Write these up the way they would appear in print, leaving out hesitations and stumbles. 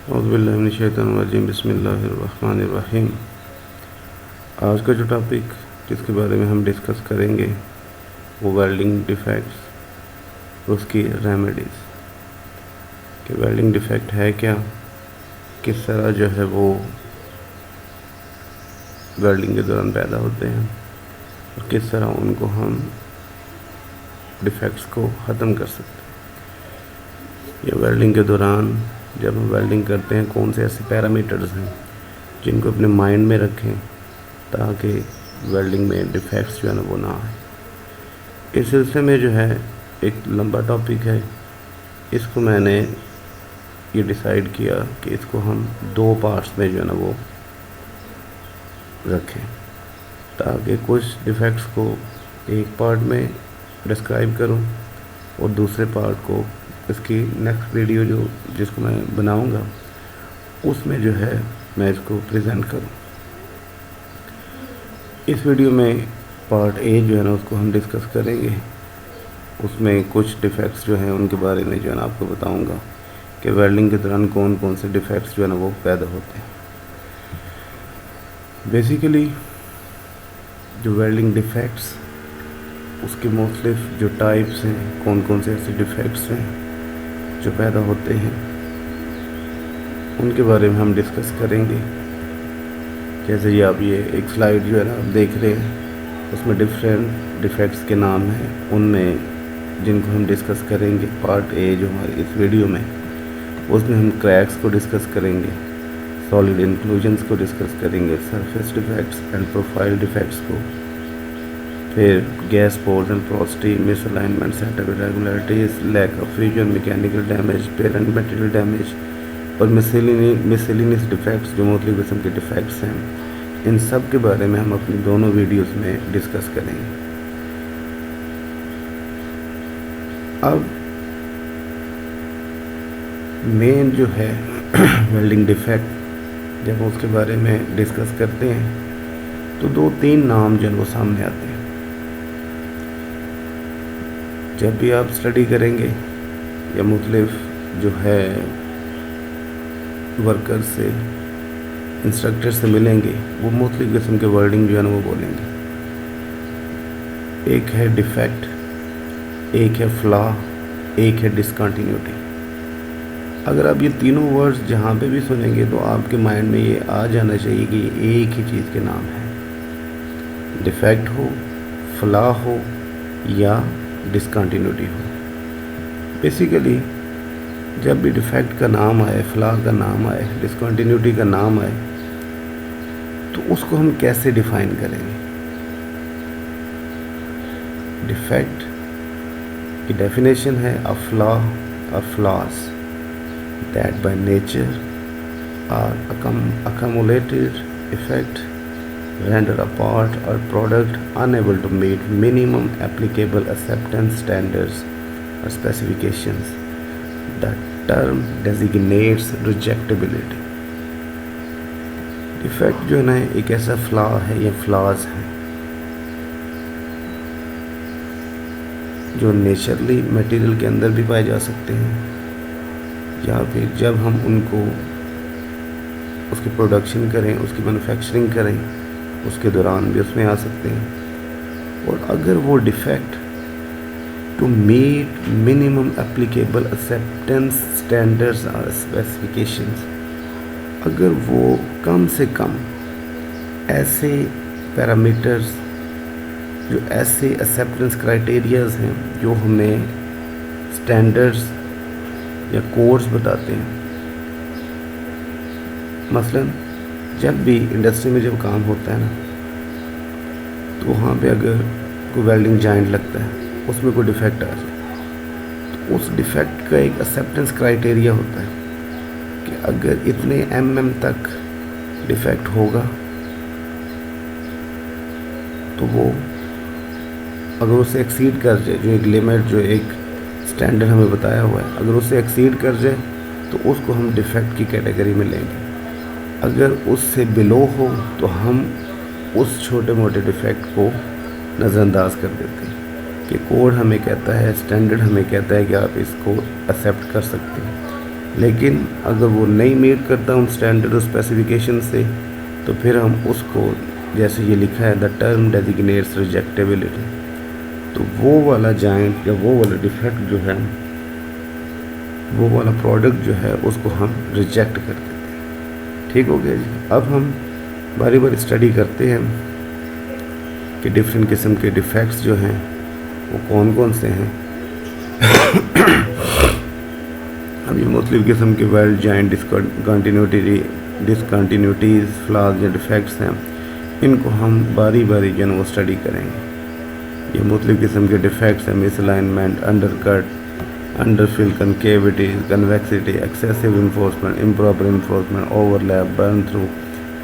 औज़ुबिल्लाहिमिनश्शैतानिर्रजीम बिस्मिल्लाहिर्रहमानिर्रहीम। आज का जो टॉपिक जिसके बारे में हम डिस्कस करेंगे वो वेल्डिंग डिफेक्ट्स, उसकी रेमेडीज़ कि वेल्डिंग डिफेक्ट है क्या, किस तरह जो है वो वेल्डिंग के दौरान पैदा होते हैं और किस तरह उनको हम डिफेक्ट्स को ख़त्म कर सकते हैं। या वेल्डिंग के दौरान जब हम वेल्डिंग करते हैं कौन से ऐसे पैरामीटर्स हैं जिनको अपने माइंड में रखें ताकि वेल्डिंग में डिफेक्ट्स जो है ना वो ना आए। इस सिलसिले में जो है एक लंबा टॉपिक है, इसको मैंने ये डिसाइड किया कि इसको हम 2 पार्ट्स में जो है ना वो रखें ताकि कुछ डिफेक्ट्स को एक पार्ट में डिस्क्राइब करूं और दूसरे पार्ट को इसकी नेक्स्ट वीडियो जिसको मैं बनाऊंगा उसमें जो है मैं इसको प्रेजेंट करूं। इस वीडियो में पार्ट ए जो है ना उसको हम डिस्कस करेंगे, उसमें कुछ डिफेक्ट्स जो हैं उनके बारे में जो है ना आपको बताऊंगा कि वेल्डिंग के दौरान कौन कौन से डिफेक्ट्स जो है ना वो पैदा होते हैं। बेसिकली जो वेल्डिंग डिफेक्ट्स उसके मुख्तलिफ जो टाइप्स हैं, कौन कौन से ऐसे डिफेक्ट्स हैं जो पैदा होते हैं उनके बारे में हम डिस्कस करेंगे। जैसे ये आप ये एक स्लाइड जो है ना आप देख रहे हैं उसमें डिफरेंट डिफेक्ट्स के नाम हैं, उनमें जिनको हम डिस्कस करेंगे पार्ट ए जो हमारे इस वीडियो में, उसमें हम क्रैक्स को डिस्कस करेंगे, सॉलिड इंक्लूजन्स को डिस्कस करेंगे, surface defects and profile defects को, फिर gas pores and porosity, misalignment, setup irregularities, lack of fusion, mechanical damage, parent material damage और मिसलिनियस डिफेक्ट्स जो मुख्तलिफ किस्म के डिफेक्ट्स हैं, इन सब के बारे में हम अपनी दोनों वीडियोस में डिस्कस करेंगे। अब मेन जो है वेल्डिंग डिफेक्ट जब उसके बारे में डिस्कस करते हैं तो 2-3 नाम जो है वो सामने आते हैं। जब भी आप स्टडी करेंगे या मुख्तलिफ जो है वर्कर से, इंस्ट्रक्टर से मिलेंगे, वो मुख्तलिफ किस्म के वर्डिंग जो है ना वो बोलेंगे। एक है डिफेक्ट, एक है फ्लॉ, एक है डिसकंटिन्यूटी। अगर आप ये तीनों वर्ड्स जहाँ पे भी सुनेंगे तो आपके माइंड में ये आ जाना चाहिए कि एक ही चीज़ के नाम है, डिफेक्ट हो, फ्लॉ हो या डिसकंटिन्यूटी हो। बेसिकली जब भी डिफेक्ट का नाम आए, फ्लॉ का नाम आए, डिसकंटिन्यूटी का नाम आए तो उसको हम कैसे डिफाइन करेंगे। डिफेक्ट की डेफिनेशन है अ फ्लॉ और flaws that by nature are accumulated effect render a part or product unable to meet minimum applicable acceptance standards or specifications. The term designates rejectability. Defect जो है ना एक ऐसा flaw है या फ्लॉज है जो नेचुरली मटेरियल के अंदर भी पाए जा सकते हैं या फिर जब हम उनको उसकी प्रोडक्शन करें, उसकी मैन्युफैक्चरिंग करें उसके दौरान भी उसमें आ सकते हैं। और अगर वो defect to meet minimum applicable acceptance standards और स्पेसिफिकेशंस, अगर वो कम से कम ऐसे पैरामीटर्स जो ऐसे एक्सेप्टेंस क्राइटेरियाज हैं जो हमें स्टैंडर्ड्स या कोड्स बताते हैं। मसलन जब भी इंडस्ट्री में जब काम होता है ना तो वहाँ पे अगर कोई वेल्डिंग जॉइंट लगता है उसमें कोई डिफेक्ट आ जाए तो उस डिफेक्ट का एक एक्सेप्टेंस क्राइटेरिया होता है कि अगर इतने तक डिफेक्ट होगा तो वो अगर उसे एक्सीड कर जाए, जो एक लिमिट जो एक स्टैंडर्ड हमें बताया हुआ है, अगर उसे एक्सीड कर जाए तो उसको हम डिफेक्ट की कैटेगरी में लेंगे। अगर उससे बिलो हो तो हम उस छोटे मोटे डिफेक्ट को नज़रअंदाज कर देते हैं कि कोड हमें कहता है, स्टैंडर्ड हमें कहता है कि आप इसको एक्सेप्ट कर सकते हैं, लेकिन अगर वो नहीं मीट करता उन स्टैंडर्ड और स्पेसिफिकेशन से, तो फिर हम उसको, जैसे ये लिखा है द टर्म डेजिग्नेट्स रिजेक्टेबिलिटी, तो वो वाला जॉइंट या वो वाला डिफेक्ट जो है, वो वाला प्रोडक्ट जो है, उसको हम रिजेक्ट कर देते हैं। ठीक हो गया जी। अब हम बारी बारी स्टडी करते हैं कि डिफरेंट किस्म के डिफेक्ट्स जो हैं वो कौन कौन से हैं। अब ये मुख्तलिफ़ किस्म के वेल्ड जॉइंट डिसकंटिन्यूटीज़, फ्लॉज या डिफेक्ट्स हैं, इनको हम बारी बारी जो है वो स्टडी करेंगे। ये मुख्तलिफ़ किस्म के डिफेक्ट्स हैं, misalignment, undercut, underfill, concavities, convexity, excessive reinforcement, improper reinforcement, overlap, burn through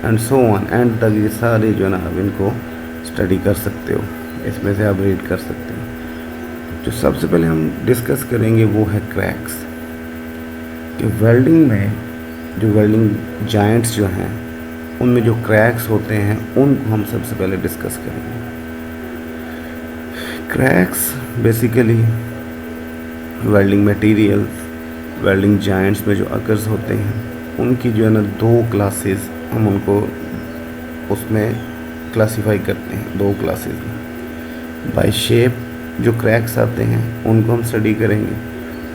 and so on and तक, ये सारे जो है ना आप इनको स्टडी कर सकते हो, इसमें से आप रीड कर सकते हो। जो सबसे पहले हम डिस्कस करेंगे वो है क्रैक्स। कि वेल्डिंग में जो वेल्डिंग जॉइंट्स जो हैं उनमें जो क्रैक्स होते हैं उनको हम सबसे पहले डिस्कस करेंगे। Cracks basically welding materials, welding joints में जो अकर्स होते हैं उनकी जो है ना दो क्लासेस हम उनको उसमें क्लासिफाई करते हैं, दो क्लासेस में। बाय शेप जो क्रैक्स आते हैं उनको हम स्टडी करेंगे,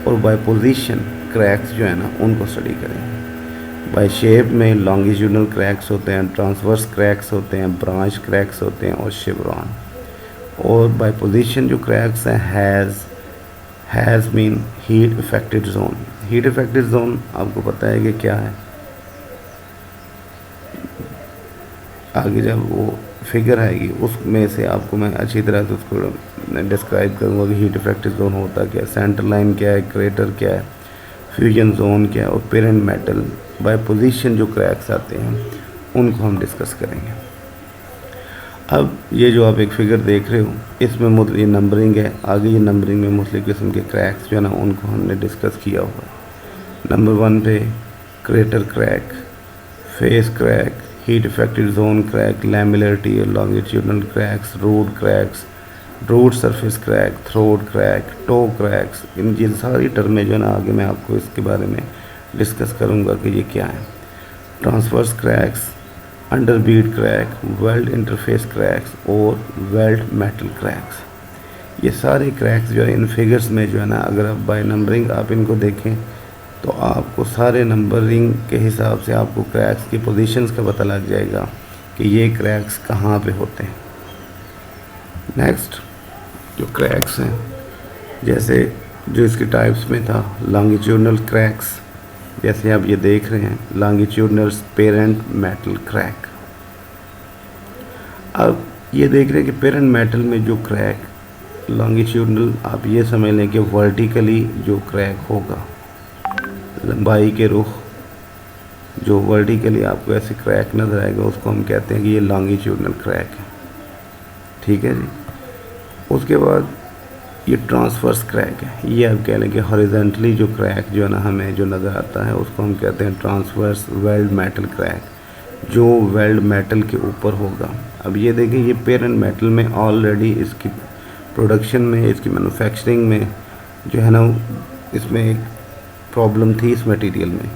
और बाय पोजीशन क्रैक्स जो है ना उनको स्टडी करेंगे। बाय शेप में लॉन्गिट्यूडनल क्रैक्स होते हैं, ट्रांसवर्स क्रैक्स होते हैं, ब्रांच क्रैक्स होते हैं और शेवरॉन। और बाय पोजीशन जो क्रैक्स हैं has mean heat affected zone. Heat affected zone आपको पता है कि क्या है, आगे जब वो फिगर आएगी उसमें से आपको मैं अच्छी तरह से उसको डिस्क्राइब करूँगा कि हीट इफेक्टेड जोन होता क्या है, सेंटर लाइन क्या है, क्रेटर क्या है, फ्यूजन जोन क्या है, और पेरेंट मेटल। बाय पोजीशन जो क्रैक्स आते हैं उनको हम डिस्कस करेंगे। अब ये जो आप एक फिगर देख रहे हो इसमें ये नंबरिंग है, आगे ये नंबरिंग में मुख्तलिफ़ किस्म के क्रैक्स जो है ना उनको हमने डिस्कस किया हुआ है। नंबर 1 पे crater crack, face crack, heat affected zone crack, lamellar tear, longitudinal cracks, root surface crack, throat crack, toe cracks, इन ये सारी टर्में जो है ना आगे मैं आपको इसके बारे में डिस्कस करूँगा कि ये क्या है। Transverse cracks, underbead crack, weld interface cracks और वेल्ड मेटल क्रैक्स, ये सारे क्रैक्स जो है इन फिगर्स में जो है ना अगर आप बाय नंबरिंग आप इनको देखें तो आपको सारे नंबरिंग के हिसाब से आपको क्रैक्स की पोजीशंस का पता लग जाएगा कि ये क्रैक्स कहाँ पे होते हैं। नेक्स्ट जो क्रैक्स हैं, जैसे जो इसके टाइप्स में था लॉन्गिट्यूडनल क्रैक्स, जैसे आप ये देख रहे हैं लॉन्गिट्यूडनल पेरेंट मेटल क्रैक। अब ये देख रहे हैं कि पेरेंट मेटल में जो क्रैक लॉन्गिट्यूडनल, आप ये समझ लें कि वर्टिकली जो क्रैक होगा, लंबाई के रुख जो वर्टिकली आपको ऐसे क्रैक नज़र आएगा उसको हम कहते हैं कि ये लॉन्गिट्यूडनल क्रैक है। ठीक है जी। उसके बाद ये ट्रांसवर्स क्रैक है, ये आप कह लें कि हॉरिजॉन्टली जो क्रैक जो है ना हमें जो नज़र आता है उसको हम कहते हैं ट्रांसवर्स वेल्ड मेटल क्रैक, जो वेल्ड मेटल के ऊपर होगा। अब ये देखें ये पेरेंट मेटल में ऑलरेडी इसकी प्रोडक्शन में, इसकी मैन्युफैक्चरिंग में जो है ना इसमें एक प्रॉब्लम थी इस मटेरियल में,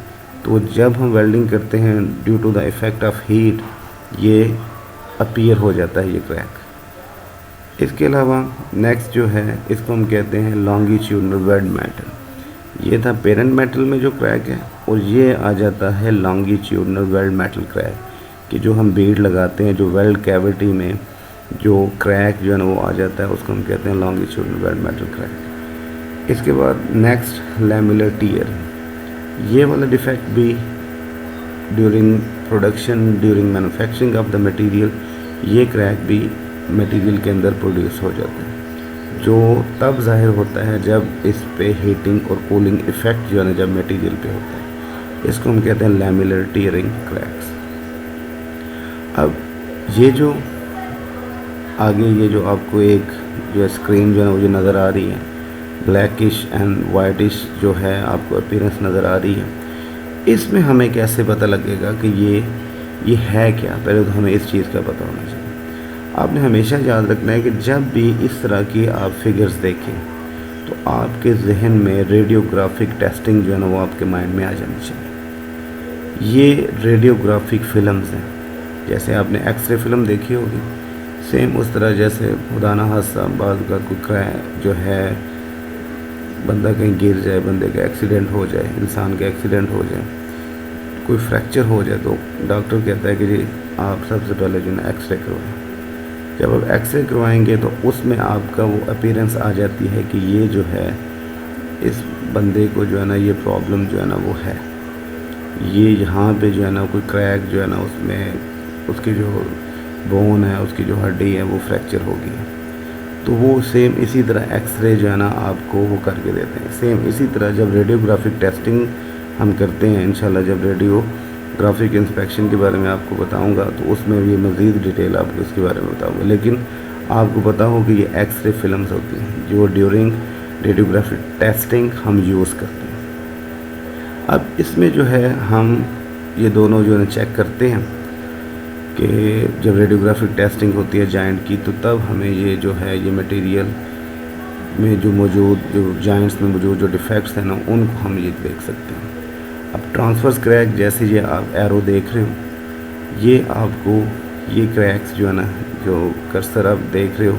तो जब हम वेल्डिंग करते हैं due to the effect of heat ये अपीयर हो जाता है ये क्रैक। इसके अलावा नेक्स्ट जो है इसको हम कहते हैं लॉन्गिट्यूडनल वेल्ड मेटल। ये था पेरेंट मेटल में जो क्रैक है, और ये आ जाता है लॉन्गिट्यूडनल वेल्ड मेटल क्रैक कि जो हम बीड लगाते हैं, जो वेल्ड कैविटी में जो क्रैक जो है ना वो आ जाता है उसको हम कहते हैं लॉन्गिट्यूडनल वेल्ड मेटल क्रैक। इसके बाद नेक्स्ट लैमिलर टियर, ये वाला डिफेक्ट भी during production, during manufacturing of the material, ये क्रैक भी मटेरियल के अंदर प्रोड्यूस हो जाता है, जो तब ज़ाहिर होता है जब इस पे हीटिंग और कूलिंग इफ़ेक्ट जो है ना जब मटेरियल पे होता है, इसको हम कहते हैं लैमिलर टियरिंग क्रैक्स। अब ये जो आगे ये जो आपको एक जो स्क्रीन जो है वो जो नज़र आ रही है ब्लैकिश एंड वाइटिश जो है आपको अपीयरेंस नज़र आ रही है, इसमें हमें कैसे पता लगेगा कि ये है क्या? पहले तो हमें इस चीज़ का पता होना चाहिए। आपने हमेशा याद रखना है कि जब भी इस तरह की आप फिगर्स देखें तो आपके जहन में रेडियोग्राफिक टेस्टिंग जो है ना वो आपके माइंड में आ जानी चाहिए। ये रेडियोग्राफिक फिल्म्स हैं, जैसे आपने एक्सरे फिल्म देखी होगी, सेम उस तरह जैसे खुदा ना खास्ता बाज़ का कोई क्रैश जो है, बंदा कहीं गिर जाए, बंदे का एक्सीडेंट हो जाए, इंसान का एक्सीडेंट हो जाए, कोई फ्रैक्चर हो जाए, तो डॉक्टर कहता है कि जी आप सबसे पहले जो है एक्सरे करवाएं। जब आप एक्सरे करवाएंगे तो उसमें आपका वो अपीयरेंस आ जाती है कि ये जो है इस बंदे को जो है ना ये प्रॉब्लम जो है ना वो है, ये यहाँ पे जो है ना कोई क्रैक जो है ना उसमें उसकी जो बोन है, उसकी जो हड्डी है वो फ्रैक्चर हो गई है। तो वो सेम इसी तरह एक्सरे जो है ना आपको वो करके देते हैं। सेम इसी तरह जब रेडियोग्राफिक टेस्टिंग हम करते हैं, इंशाल्लाह जब रेडियोग्राफिक इंस्पेक्शन के बारे में आपको बताऊंगा तो उसमें भी मज़ीद डिटेल आपको इसके बारे में बताऊंगा। लेकिन आपको पता हो कि ये एक्सरे फिल्म्स होती हैं जो ड्यूरिंग रेडियोग्राफिक टेस्टिंग हम यूज़ करते हैं। अब इसमें जो है हम ये दोनों जो है चेक करते हैं कि जब रेडियोग्राफिक टेस्टिंग होती है जॉइंट की, तो तब हमें ये जो है ये मटेरियल में जो जॉइंट्स में मौजूद जो डिफेक्ट्स हैं ना उनको हम ये देख सकते हैं। अब ट्रांसवर्स क्रैक, जैसे ये आप एरो देख रहे हो, ये आपको ये क्रैक्स जो है ना, जो कर्सर आप देख रहे हो,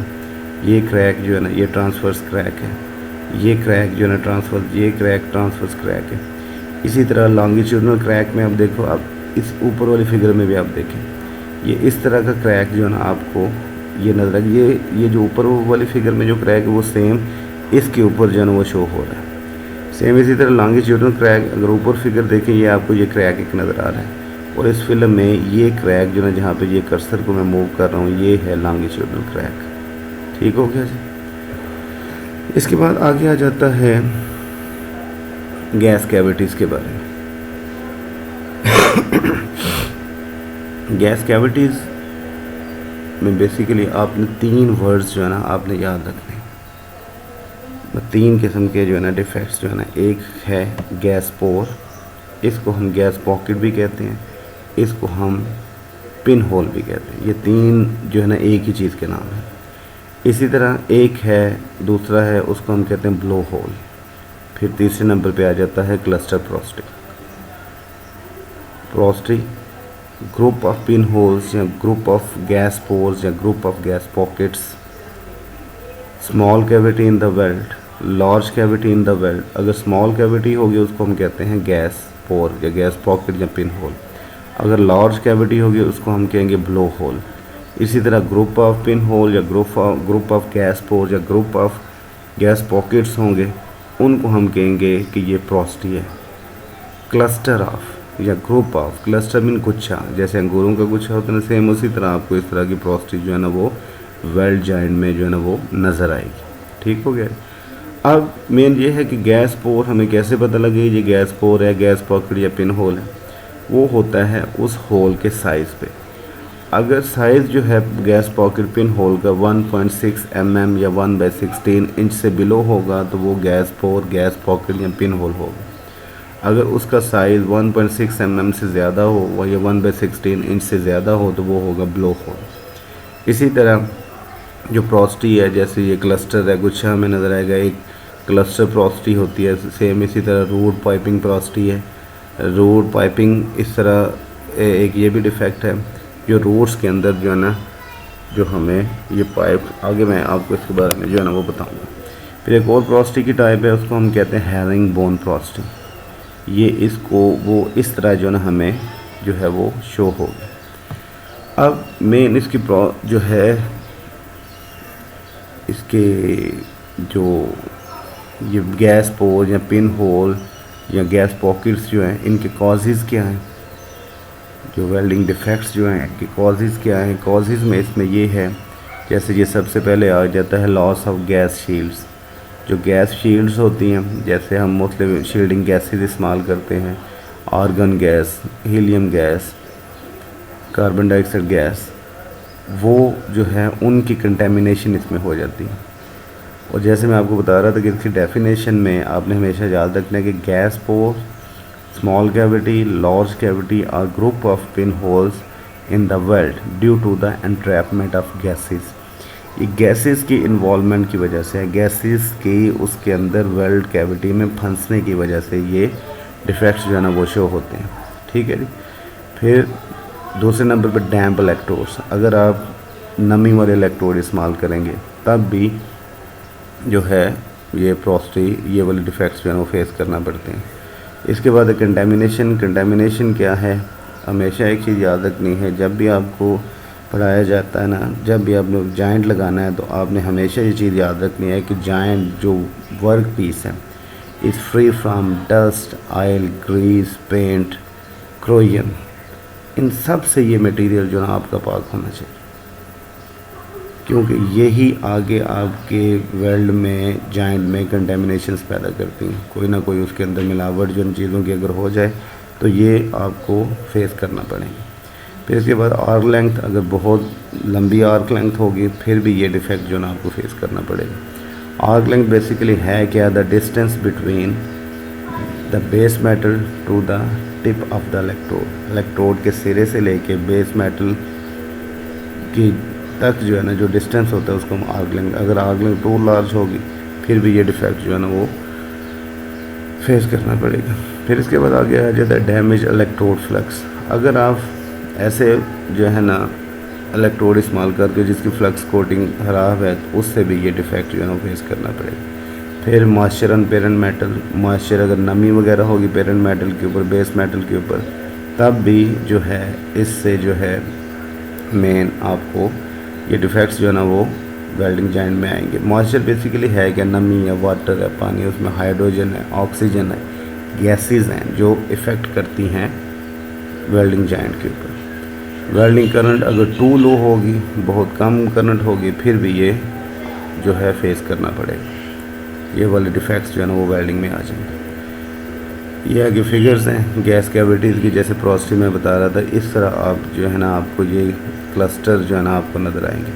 ये क्रैक जो है ना ये ट्रांसवर्स क्रैक है, ये क्रैक जो है ना ये क्रैक ट्रांसवर्स क्रैक है। इसी तरह लॉन्गिट्यूडनल क्रैक में आप देखो, आप इस ऊपर वाली फिगर में भी आप देखें, ये इस तरह का क्रैक जो है ना आपको ये नज़र आए। ये जो ऊपर वाली फिगर में जो क्रैक है वो सेम इसके ऊपर जो है ना वो शो हो रहा है। सेम इसी तरह लॉन्गिट्यूडनल क्रैक, अगर ऊपर फिगर देखें, ये आपको ये क्रैक एक नज़र आ रहा है, और इस फिल्म में ये क्रैक जो है जहाँ पे ये कर्सर को मैं मूव कर रहा हूँ ये है लॉन्गिट्यूडनल क्रैक। ठीक हो गया जी। इसके बाद आगे आ जाता है गैस कैविटीज़ के बारे में। गैस कैविटीज़ में बेसिकली आपने 3 वर्ड्स जो है ना आपने याद रखने, 3 किस्म के जो है ना डिफेक्ट्स जो है ना, एक है गैस पोर, इसको हम गैस पॉकेट भी कहते हैं, इसको हम पिन होल भी कहते हैं। ये 3 जो है ना एक ही चीज़ के नाम है। इसी तरह एक है दूसरा है उसको हम कहते हैं ब्लो होल। फिर तीसरे नंबर पे आ जाता है cluster porosity, group of pin holes या ग्रुप ऑफ गैस पोर्स या group of gas pockets, small cavity in the weld, large cavity in the weld. अगर स्मॉल कैविटी होगी उसको हम कहते हैं गैस पोर या गैस पॉकेट या पिन होल, अगर लार्ज कैविटी होगी उसको हम कहेंगे ब्लो होल। इसी तरह ग्रुप ऑफ पिन होल या ग्रुप ऑफ गैस पोर या ग्रुप ऑफ गैस पॉकेट्स होंगे, उनको हम कहेंगे कि ये प्रोस्टी है। क्लस्टर ऑफ या ग्रुप ऑफ, क्लस्टर मीन गुच्छा, जैसे अंगूरों का गुच्छा होता है ना, सेम उसी तरह आपको इस तरह की प्रोस्टी जो है ना वो वेल्ट जॉइंट में जो है ना वो नज़र आएगी। ठीक हो गया। अब मेन ये है कि गैस पोर हमें कैसे पता लगे ये गैस पोर है, गैस पॉकेट या पिन होल है। वो होता है उस होल के साइज़ पे। अगर साइज़ जो है गैस पॉकेट पिन होल का 1.6 mm या 1/16 इंच से बिलो होगा तो वो गैस पोर, गैस पॉकेट या पिन होल होगा। अगर उसका साइज़ 1.6 mm से ज़्यादा हो या 1/16 इंच से ज़्यादा हो तो वो होगा ब्लो होल। इसी तरह जो प्रोस्टी है, जैसे ये क्लस्टर है, गुच्छा हमें नज़र आएगा, एक क्लस्टर प्रोस्टी होती है। सेम इसी तरह रूट पाइपिंग प्रोस्टी है। रूट पाइपिंग इस तरह एक ये भी डिफेक्ट है जो रूट्स के अंदर जो है ना जो हमें ये पाइप, आगे मैं आपको इसके बारे में जो है ना वो बताऊँगा। फिर एक और प्रोस्टी की टाइप है, उसको हम कहते हैं हैरिंग बोन प्रोस्टी। ये इसको वो इस तरह जो है ना हमें जो है वो शो होगी। अब मेन इसकी जो है इसके जो ये गैस पोर या पिन होल या गैस पॉकेट्स जो हैं इनके कॉजेज़ क्या हैं, जो वेल्डिंग डिफेक्ट्स जो हैं इनके कॉजेज़ क्या हैं। कॉजेज़ में इसमें ये है, जैसे ये सबसे पहले आ जाता है लॉस ऑफ गैस शील्ड्स। जो गैस शील्ड्स होती हैं, जैसे हम मुख्तलिफ शील्डिंग गैसेस इस्तेमाल करते हैं, argon gas, helium gas, carbon dioxide gas, वो जो है उनकी कंटेमिनेशन इसमें हो जाती है। और जैसे मैं आपको बता रहा था कि इसकी डेफिनेशन में आपने हमेशा याद रखना है कि gas pore, small cavity, large cavity are group of pin holes in the weld due to the entrapment of gases. ये गैसेस की इन्वॉल्वमेंट की वजह से है, गैसेस की उसके अंदर वेल्ड कैविटी में फंसने की वजह से ये डिफेक्ट्स जो है ना वो शो होते हैं। ठीक है जी। फिर दूसरे नंबर पर डैम्प इलेक्ट्रोड्स, अगर आप नमी वाले इलेक्ट्रोड इस्तेमाल करेंगे तब भी जो है ये प्रोस्टी ये वाले डिफेक्ट्स जो है वो फेस करना पड़ते हैं। इसके बाद कंटेमिनेशन। कंटेमिनेशन क्या है, हमेशा एक चीज़ याद रखनी है, जब भी आपको पढ़ाया जाता है ना, जब भी आपने जॉइंट लगाना है तो आपने हमेशा ये चीज़ याद रखनी है कि जॉइंट जो वर्क पीस है is free from dust, oil, grease, paint, crayon, इन सब से ये मटेरियल जो ना आपका पाक होना चाहिए, क्योंकि यही आगे आपके वेल्ड में जॉइंट में कंटेमिनेशंस पैदा करती हैं। कोई ना कोई उसके अंदर मिलावट जो इन चीज़ों की अगर हो जाए तो ये आपको फेस करना पड़ेगा। फिर इसके बाद आर्क लेंथ, अगर बहुत लंबी आर्क लेंथ होगी फिर भी ये डिफेक्ट जो ना आपको फेस करना पड़ेगा। आर्क लेंथ बेसिकली है क्या, the distance between the base metal to the tip of the electrode, electrode के सिरे से लेके बेस मेटल की तक जो है ना जो डिस्टेंस होता है उसको हम आर्क लेंथ। अगर आर्क लेंथ टू लार्ज होगी फिर भी ये डिफेक्ट जो है ना वो फेस करना पड़ेगा। फिर इसके बाद आगे आ जाता है डैमेज इलेक्ट्रोड फ्लक्स। अगर आप ऐसे जो है ना इलेक्ट्रोड इस्तेमाल करके जिसकी फ्लक्स कोटिंग ख़राब है तो उससे भी ये डिफेक्ट जो है ना फेस करना पड़ेगा। फिर moisture on parent metal, moisture अगर नमी वगैरह होगी पेरेंट मेटल के ऊपर, बेस मेटल के ऊपर, तब भी जो है इससे जो है मेन आपको ये डिफेक्ट्स जो है ना वो वेल्डिंग जॉइंट में आएंगे। मॉइस्चर बेसिकली है क्या, नमी है, वाटर है, पानी, उसमें हाइड्रोजन है, ऑक्सीजन है, गैसेस हैं जो इफ़ेक्ट करती हैं वेल्डिंग जॉइंट के ऊपर। वेल्डिंग करंट अगर टू लो होगी, बहुत कम करंट होगी, फिर भी ये जो है फेस करना पड़ेगा। ये वाले डिफेक्ट्स जो है ना वो वेल्डिंग में आ जाएंगे। ये आगे फिगर्स हैं गैस कैविटीज़ की, जैसे प्रोस्टी में बता रहा था, इस तरह आप जो है ना आपको ये क्लस्टर जो है ना आपको नज़र आएंगे।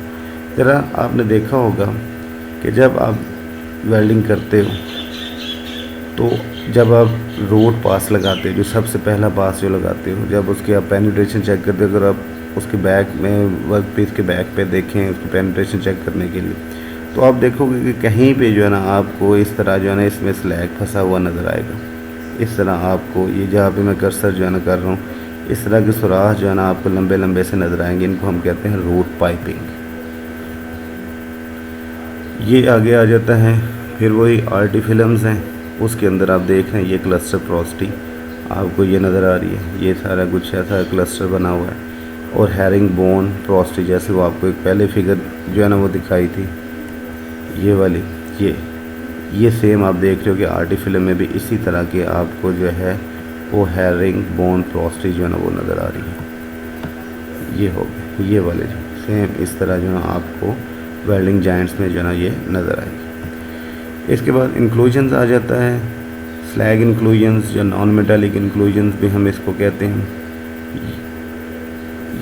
ज़रा आपने देखा होगा कि जब आप वेल्डिंग करते हो तो जब आप रोड पास लगाते हो, जो सबसे पहला पास जो लगाते हो, जब उसकी आप पेनिट्रेशन चेक करते हो, अगर आप उसके बैक में वर्क पीस के बैक पे देखें उसकी पेनिट्रेशन चेक करने के लिए, तो आप देखोगे कि कहीं पे जो है ना आपको इस तरह जो है ना इसमें स्लैग फंसा हुआ नज़र आएगा। इस तरह आपको ये जहाँ पे मैं कर्सर जो है ना कर रहा हूँ, इस तरह के सुराख जो है ना आपको लंबे लंबे से नज़र आएंगे। इनको हम कहते हैं रूट पाइपिंग। ये आगे आ जाता है। फिर वही आर्टी फिल्म्स हैं, उसके अंदर आप देख रहे हैं ये क्लस्टर प्रोस्टी आपको ये नज़र आ रही है, ये सारा कुछ ऐसा क्लस्टर बना हुआ है। और हैरिंग बोन प्रोस्टी, जैसे वो आपको एक पहले फिगर जो है ना वो दिखाई थी ये वाली, ये सेम आप देख रहे हो कि आर्टी फिल्म में भी इसी तरह के आपको जो है वो हैरिंग बोन प्रोस्टी जो है ना वो नज़र आ रही है। ये हो गए ये वाले जो सेम इस तरह जो है आपको वेल्डिंग जॉइंट्स में जो है ना ये नज़र आएगी। इसके बाद इंक्लूजन्स आ जाता है, स्लैग इंक्लूजन्स, जो नॉन मेटालिक इंक्लूजन्स भी हम इसको कहते हैं।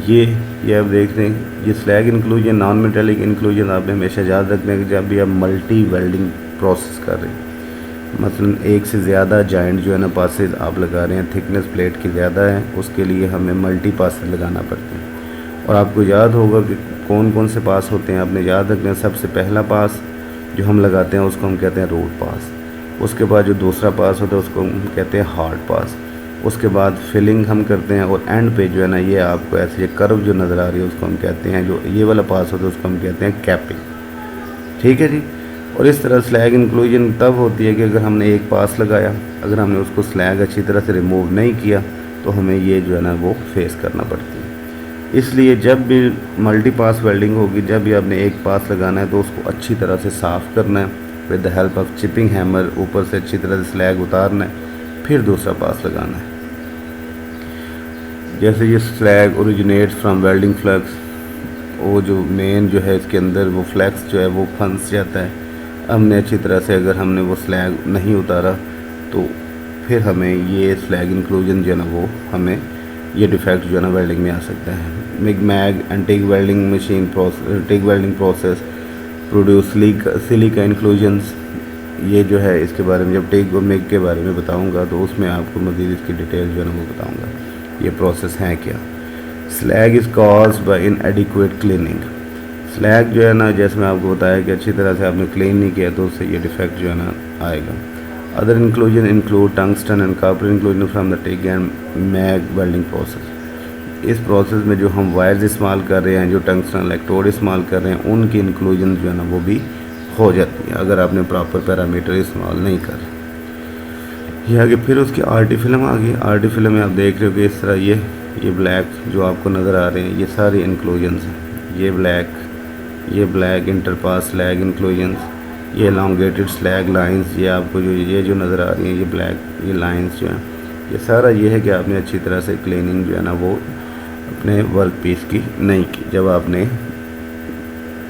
ये आप देख रहे हैं, ये slag inclusion, non metallic inclusion आपने हमेशा याद रखना है कि जब भी आप मल्टी वेल्डिंग प्रोसेस कर रहे हैं, मसलन एक से ज़्यादा जॉइंट जो है ना पासेस आप लगा रहे हैं, थिकनेस प्लेट की ज़्यादा है, उसके लिए हमें मल्टी पासेस लगाना पड़ते हैं। और आपको याद होगा कि कौन कौन से पास होते हैं, आपने याद रखना है। सबसे पहला पास जो हम लगाते हैं उसको हम कहते हैं रोड पास। उसके बाद जो दूसरा पास होता है उसको हम कहते हैं हार्ड पास। उसके बाद फिलिंग हम करते हैं और एंड पे जो है ना ये आपको ऐसे ये कर्व जो नज़र आ रही है उसको हम कहते हैं, जो ये वाला पास होता है उसको हम कहते हैं कैपिंग। ठीक है जी। और इस तरह स्लैग इंक्लूजन तब होती है कि अगर हमने एक पास लगाया, अगर हमने उसको स्लैग अच्छी तरह से रिमूव नहीं किया तो हमें ये जो है ना वो फेस करना पड़ती है। इसलिए जब भी मल्टी पास वेल्डिंग होगी, जब भी आपने एक पास लगाना है तो उसको अच्छी तरह से साफ़ करना है with the help of chipping hammer, ऊपर से अच्छी तरह से स्लैग उतारना है, फिर दूसरा पास लगाना है। जैसे ये slag originates from welding flux, वो जो मेन जो है इसके अंदर वो फ्लैक्स जो है वो फंस जाता है। हमने अच्छी तरह से अगर हमने वो स्लैग नहीं उतारा तो फिर हमें ये स्लैग इंक्लूजन जो है ना वो हमें ये डिफेक्ट जो है ना वेल्डिंग में आ सकता है। MIG MAG and TIG welding machine TIG welding process produce silica inclusions. ये जो है इसके बारे में जब टिग और मिग के बारे में बताऊंगा तो उसमें आपको मज़ीद इसकी डिटेल जो है ना वो बताऊंगा ये प्रोसेस है क्या। Slag is caused by इनएडिक्वेट cleaning. Slag जो है ना, जैसे मैं आपको बताया कि अच्छी तरह से आपने क्लीन नहीं किया तो उससे ये डिफेक्ट जो है ना आएगा। Other inclusion include tungsten and copper inclusion from the TIG and MAG welding process. इस प्रोसेस में जो हम वायर्स इस्तेमाल कर रहे हैं, जो टंगस्टन इलेक्ट्रोड इस्तेमाल कर रहे हैं, उनकी इंक्लूजन जो है ना वो भी हो जाती है अगर आपने प्रॉपर पैरामीटर इस्तेमाल नहीं कर। ये आगे फिर उसकी आरटी फिल्म आ गई। आरटी फिल्म में आप देख रहे हो कि इस तरह ये ब्लैक जो आपको नज़र आ रहे हैं, ये सारी इंक्लूजन्स हैं। ये ब्लैक इंटरपास स्लैग इंक्लूजन्स, ये एलोंगेटेड स्लैग लाइंस, ये आपको जो नज़र आ रही हैं ये ब्लैक ये लाइंस जो हैं, ये सारा ये है कि आपने अच्छी तरह से क्लीनिंग जो है ना वो अपने वर्क पीस की नहीं की जब आपने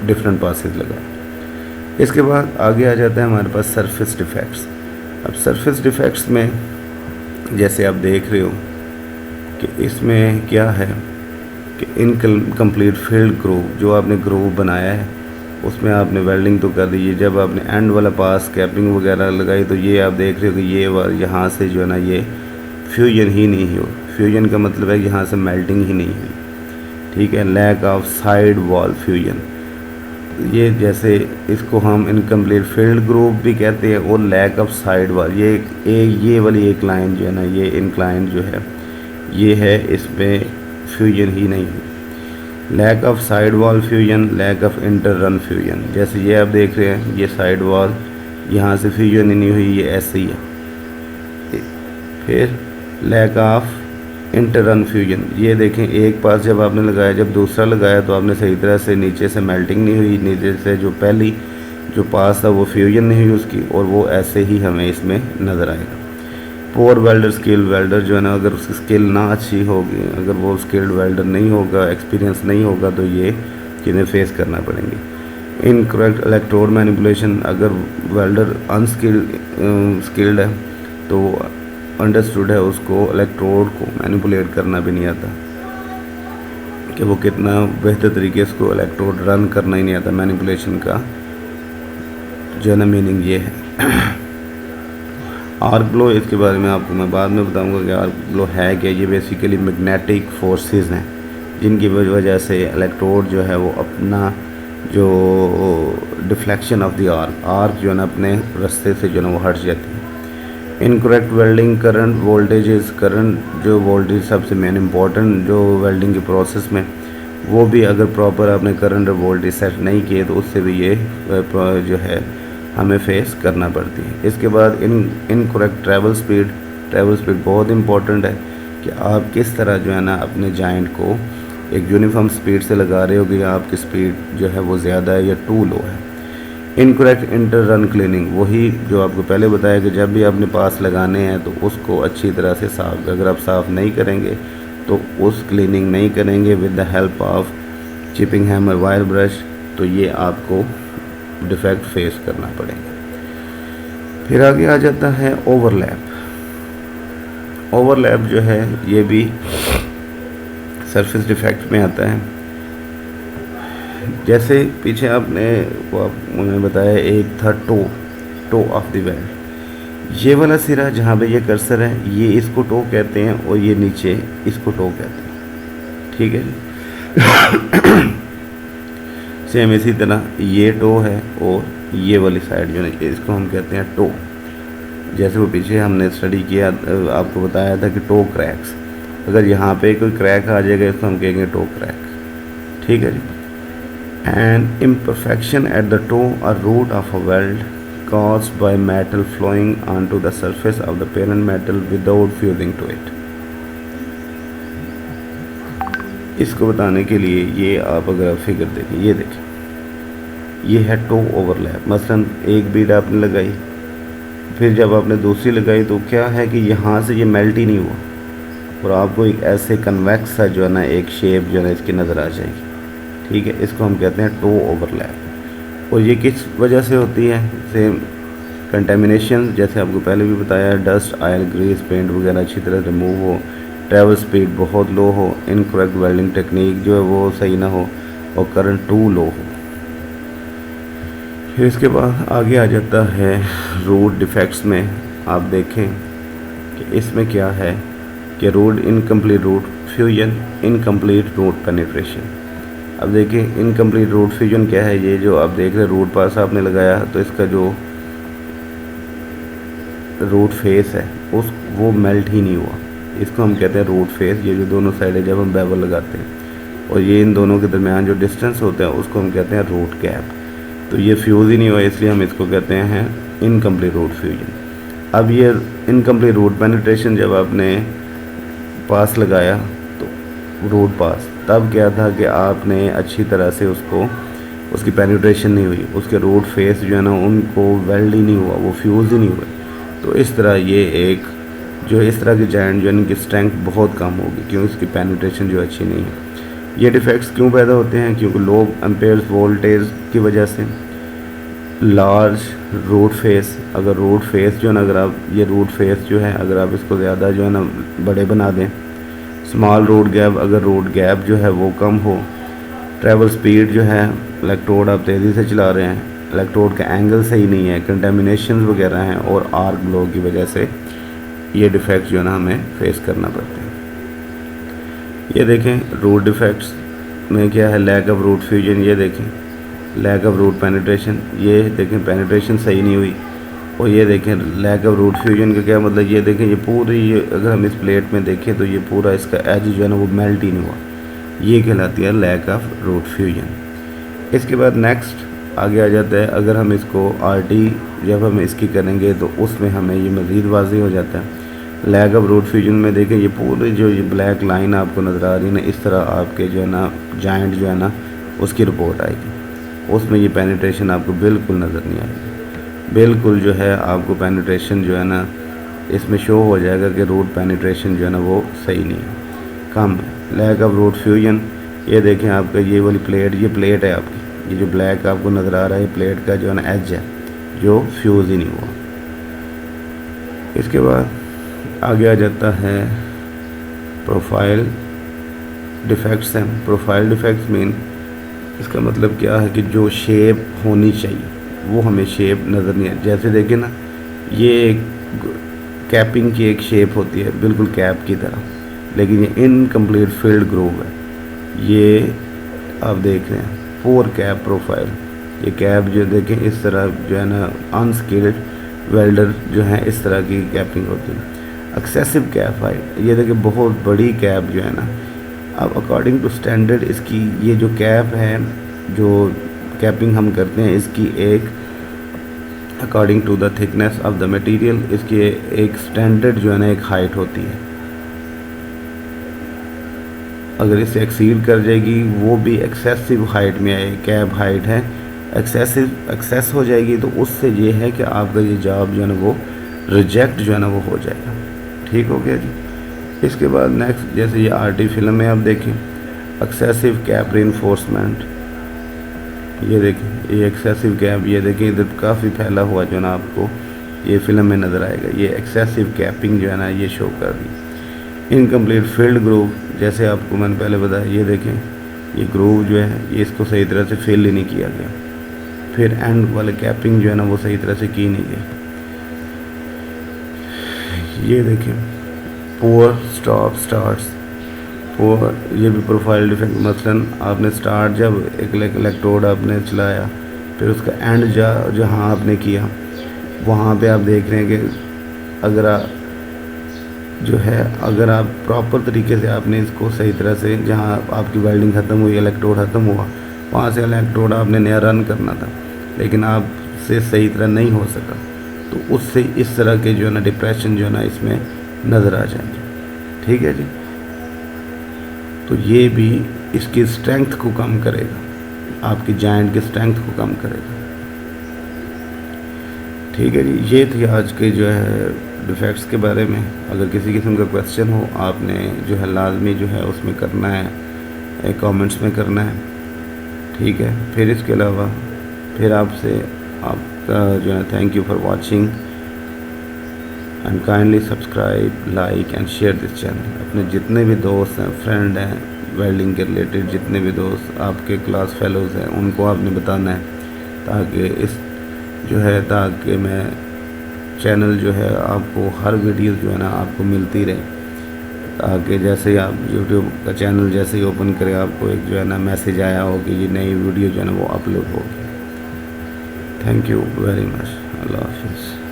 डिफरेंट पासेस लगाए। इसके बाद आगे आ जाता है हमारे पास सरफेस डिफेक्ट्स। अब सरफेस डिफेक्ट्स में जैसे आप देख रहे हो कि इसमें क्या है कि इनकम्प्लीट फील्ड ग्रूव, जो आपने ग्रूव बनाया है उसमें आपने वेल्डिंग तो कर दी है, जब आपने एंड वाला पास कैपिंग वगैरह लगाई तो ये आप देख रहे हो कि ये यहाँ से जो है ना ये फ्यूजन ही नहीं हो। फ्यूजन का मतलब है कि यहाँ से मेल्टिंग ही नहीं हुई, ठीक है। Lack of side wall fusion, ये जैसे इसको हम इनकम्प्लीट फील्ड ग्रूव भी कहते हैं और लैक ऑफ साइड वॉल, ये वाली एक लाइन जो है ना ये इंक्लाइन जो है ये है, इसमें फ्यूजन ही नहीं हुई। Lack of side wall fusion, lack of inter run fusion, जैसे ये आप देख रहे हैं ये साइड वॉल यहाँ से फ्यूजन ही नहीं हुई, ये ऐसे ही है। फिर lack of inter run fusion, ये देखें एक पास जब आपने लगाया, जब दूसरा लगाया तो आपने सही तरह से नीचे से मेल्टिंग नहीं हुई, नीचे से जो पहली जो पास था वो फ्यूजन नहीं हुई उसकी, और वो ऐसे ही हमें इसमें नज़र आएगा। पोअर वेल्डर स्किल वेल्डर जो है ना, अगर उसकी स्किल ना अच्छी होगी, अगर वो स्किल्ड वेल्डर नहीं होगा, एक्सपीरियंस नहीं होगा तो ये चीज़ें फेस करना पड़ेंगी। इनकरेक्ट इलेक्ट्रोड मैनिपुलेशन, अगर वेल्डर स्किल्ड है तो अंडरस्टूड है उसको इलेक्ट्रोड को मैनिपुलेट करना भी नहीं आता, कि वो कितना बेहतर तरीके से उसको इलेक्ट्रोड रन करना ही नहीं आता। मैनिपुलेशन का जो है ना मीनिंग ये है। आर्क ब्लो, इसके बारे में आपको मैं बाद में बताऊंगा कि आर्क ब्लो है क्या। ये बेसिकली मैग्नेटिक फोर्सेस हैं जिनकी वजह से इलेक्ट्रोड जो है वो अपना जो डिफ्लेक्शन ऑफ द आर्क जो है ना अपने रास्ते से जो है ना वो हट जाती है। Incorrect welding current voltages, current जो वोल्टेज सबसे मेन इम्पॉर्टेंट जो वेल्डिंग के प्रोसेस में, वो भी अगर प्रॉपर आपने करंट और वोल्टेज सेट नहीं किए तो उससे भी ये जो है हमें फेस करना पड़ती है। इसके बाद इनकरेक्ट ट्रैवल स्पीड बहुत इम्पॉर्टेंट है कि आप किस तरह जो है ना अपने जॉइंट को एक यूनिफॉर्म स्पीड से लगा रहे हो कि आपकी स्पीड जो है वो ज़्यादा है या टू लो है। इनकरेक्ट इंटर रन क्लीनिंग, वही जो आपको पहले बताया कि जब भी आपने पास लगाने हैं तो उसको अच्छी तरह से साफ, अगर आप साफ़ नहीं करेंगे तो उस क्लीनिंग नहीं करेंगे with the help of chipping hammer wire brush, तो ये आपको डिफेक्ट फेस करना पड़ेगा। फिर आगे आ जाता है ओवरलैप। ओवरलैप जो है ये भी सरफेस डिफेक्ट में आता है। जैसे पीछे उन्होंने बताया एक था टो ऑफ द वेल्ड, ये वाला सिरा जहाँ पे ये कर्सर है ये इसको टो कहते हैं और ये नीचे इसको टो कहते हैं, ठीक है। सेम इसी तरह ये टो है और ये वाली साइड जो है इसको हम कहते हैं टो। जैसे वो पीछे हमने स्टडी किया, आपको बताया था कि टो क्रैक्स, अगर यहाँ पे कोई क्रैक आ जाएगा इसको हम कहेंगे टो क्रैक, ठीक है जी। And imperfection at the toe or root of a weld caused by metal flowing onto the surface of the parent metal without fusing to it। इसको बताने के लिए ये आप अगर फिगर देखें, ये देखें ये है टो ओवरलैप। मसलन एक बीड आपने लगाई, फिर जब आपने दूसरी लगाई तो क्या है कि यहाँ से ये मेल्ट ही नहीं हुआ और आपको एक ऐसे कन्वेक्स सा जो है ना एक शेप जो है ना इसकी नज़र आ जाएगी, ठीक है। इसको हम कहते हैं टो ओवरलैप। और ये किस वजह से होती है? सेम कंटेमिनेशन, जैसे आपको पहले भी बताया, डस्ट ऑयल ग्रीस पेंट वगैरह अच्छी तरह रिमूव हो, ट्रैवल स्पीड बहुत लो हो, इनकरेक्ट वेल्डिंग टेक्निक जो है वो सही ना हो और करंट टू लो हो। फिर इसके बाद आगे आ जाता है रूट डिफेक्ट्स में। आप देखें कि इसमें क्या है कि root incomplete root fusion, incomplete root penetration. अब देखिए इनकम्प्लीट रूट फ्यूजन क्या है, ये जो आप देख रहे हैं रूट पास आपने लगाया तो इसका जो रूट फेस है वो मेल्ट ही नहीं हुआ, इसको हम कहते हैं रूट फेस। ये जो दोनों साइड है जब हम बेवल लगाते हैं और ये इन दोनों के दरमियान जो डिस्टेंस होता है उसको हम कहते हैं रूट गैप। तो ये फ्यूज़ ही नहीं हुआ इसलिए हम इसको कहते हैं इनकम्प्लीट रूट फ्यूजन। अब ये इनकम्प्लीट रूट पेनिट्रेशन जब आपने पास लगाया तो रूट पास, तब क्या था कि आपने अच्छी तरह से उसकी पेनिट्रेशन नहीं हुई, उसके रूट फेस जो है ना उनको वेल्ड ही नहीं हुआ, वो फ्यूज़ ही नहीं हुए। तो इस तरह ये इस तरह के जॉइंट जो है इनकी स्ट्रेंथ बहुत कम होगी, क्योंकि इसकी पेनिट्रेशन जो अच्छी नहीं है। ये डिफेक्ट्स क्यों पैदा होते हैं? क्योंकि लो एम्पेयर वोल्टेज की वजह से, लार्ज रूट फेस, अगर रूट फेस जो है ना ये रूट फेस जो है अगर आप इसको ज़्यादा जो है ना बड़े बना दें, स्मॉल रूट गैप, अगर रूट गैप जो है वो कम हो, ट्रैवल स्पीड जो है, इलेक्ट्रोड आप तेज़ी से चला रहे हैं, इलेक्ट्रोड का एंगल सही नहीं है, कंटेमिनेशन वगैरह हैं और आर्क ब्लो की वजह से ये डिफेक्ट्स जो है ना हमें फेस करना पड़ते हैं। ये देखें रूट डिफेक्ट्स में क्या है, लैक ऑफ रूट फ्यूजन, ये देखें लैक ऑफ रूट पेनिट्रेशन, ये देखें पेनिट्रेशन सही नहीं हुई। और ये देखें लैक ऑफ रूट फ्यूजन का क्या मतलब, ये देखें ये पूरी, ये अगर हम इस प्लेट में देखें तो ये पूरा इसका एज जो है ना वो मेल्ट ही नहीं हुआ, ये कहलाती है लैक ऑफ रूट फ्यूजन। इसके बाद नेक्स्ट आगे आ जाता है, अगर हम इसको आरटी जब हम इसकी करेंगे तो उसमें हमें ये मज़ीद वाज़ेह हो जाता है। लैक ऑफ रूट फ्यूजन में देखें ये पूरी जो ये ब्लैक लाइन आपको नज़र आ रही है ना, इस तरह आपके जो है ना जॉइंट जो है ना उसकी रिपोर्ट आएगी, उसमें ये पेनिट्रेशन आपको बिल्कुल नज़र नहीं आएगी, बिल्कुल जो है आपको पेनिट्रेशन जो है ना इसमें शो हो जाएगा कि रूट पेनिट्रेशन जो है ना वो सही नहीं है, कम है। लैक ऑफ रूट फ्यूजन, ये देखें आपका ये वाली प्लेट, ये प्लेट है आपकी, ये जो ब्लैक आपको नज़र आ रहा है प्लेट का जो है ना एज है जो फ्यूज़ ही नहीं हुआ। इसके बाद आगे आ जाता है प्रोफाइल डिफेक्ट्स हैं। प्रोफाइल डिफेक्ट्स मीन, इसका मतलब क्या है कि जो शेप होनी चाहिए वो हमें शेप नज़र नहीं है। जैसे देखें ना ये एक कैपिंग की एक शेप होती है बिल्कुल कैप की तरह, लेकिन ये इनकम्प्लीट फील्ड ग्रूव है, ये आप देख रहे हैं पोर कैप प्रोफाइल। ये कैप जो देखें इस तरह जो है ना अनस्किल्ड वेल्डर जो है इस तरह की कैपिंग होती है। एक्सेसिव कैप हाइट, ये देखें बहुत बड़ी कैप जो है ना, अब अकॉर्डिंग टू स्टैंडर्ड इसकी ये जो कैप है, जो कैपिंग हम करते हैं इसकी एक according to the thickness of the material इसकी एक स्टैंडर्ड जो है ना एक हाइट होती है। अगर इसे एक्सीड कर जाएगी वो भी एक्सेसिव हाइट में आए, कैप हाइट है एक्सेस हो जाएगी तो उससे ये है कि आपका ये जॉब जो है ना वो रिजेक्ट जो है ना वो हो जाएगा। ठीक हो गया जी। इसके बाद नेक्स्ट जैसे ये आरटी फिल्म में आप देखें एक्सेसिव कैप रीइंफोर्समेंट, ये देखें ये एक्सेसिव कैप, ये देखें इधर काफ़ी फैला हुआ जो है ना आपको ये फिल्म में नज़र आएगा, ये एक्सेसिव कैपिंग जो है ना ये शो कर रही। इनकम्प्लीट फील्ड ग्रूव, जैसे आपको मैंने पहले बताया, ये देखें ये ग्रूव जो है ये इसको सही तरह से फिल ही नहीं किया गया, फिर एंड वाले कैपिंग जो है ना वो सही तरह से की नहीं गई। ये देखें पुअर स्टॉप स्टार्ट्स, पुअर, ये भी प्रोफाइल डिफेक्ट। मसलन आपने स्टार्ट जब एक इलेक्ट्रोड आपने चलाया फिर उसका एंड जहाँ आपने किया वहाँ पे आप देख रहे हैं कि अगर आप प्रॉपर तरीके से आपने इसको सही तरह से जहाँ आपकी वेल्डिंग ख़त्म हुई, इलेक्ट्रोड ख़त्म हुआ, वहाँ से इलेक्ट्रोड आपने नया रन करना था लेकिन आपसे सही तरह नहीं हो सका, तो उससे इस तरह के जो है ना डिप्रेशन जो है ना इसमें नज़र आ जाएंगे। ठीक है जी। तो ये भी इसकी स्ट्रेंथ को कम करेगा, आपकी जॉइंट की स्ट्रेंथ को कम करेगा। ठीक है जी। ये थी आज के जो है डिफेक्ट्स के बारे में। अगर किसी किस्म का क्वेश्चन हो आपने जो है लाजमी जो है उसमें करना है, कमेंट्स में करना है। ठीक है। फिर इसके अलावा फिर आपका जो है thank you for watching and kindly subscribe, like and share this channel. अपने जितने भी दोस्त हैं, फ्रेंड हैं, वेल्डिंग के रिलेटेड जितने भी दोस्त आपके क्लास फेलोज़ हैं उनको आपने बताना है ताकि मैं चैनल जो है आपको हर वीडियो जो है ना आपको मिलती रहे। ताकि जैसे ही आप यूट्यूब का चैनल जैसे ही ओपन करें आपको एक जो है ना मैसेज आया हो कि ये नई वीडियो जो है ना वो अपलोड होगी। Thank you very much. अल्लाह हाफिज़।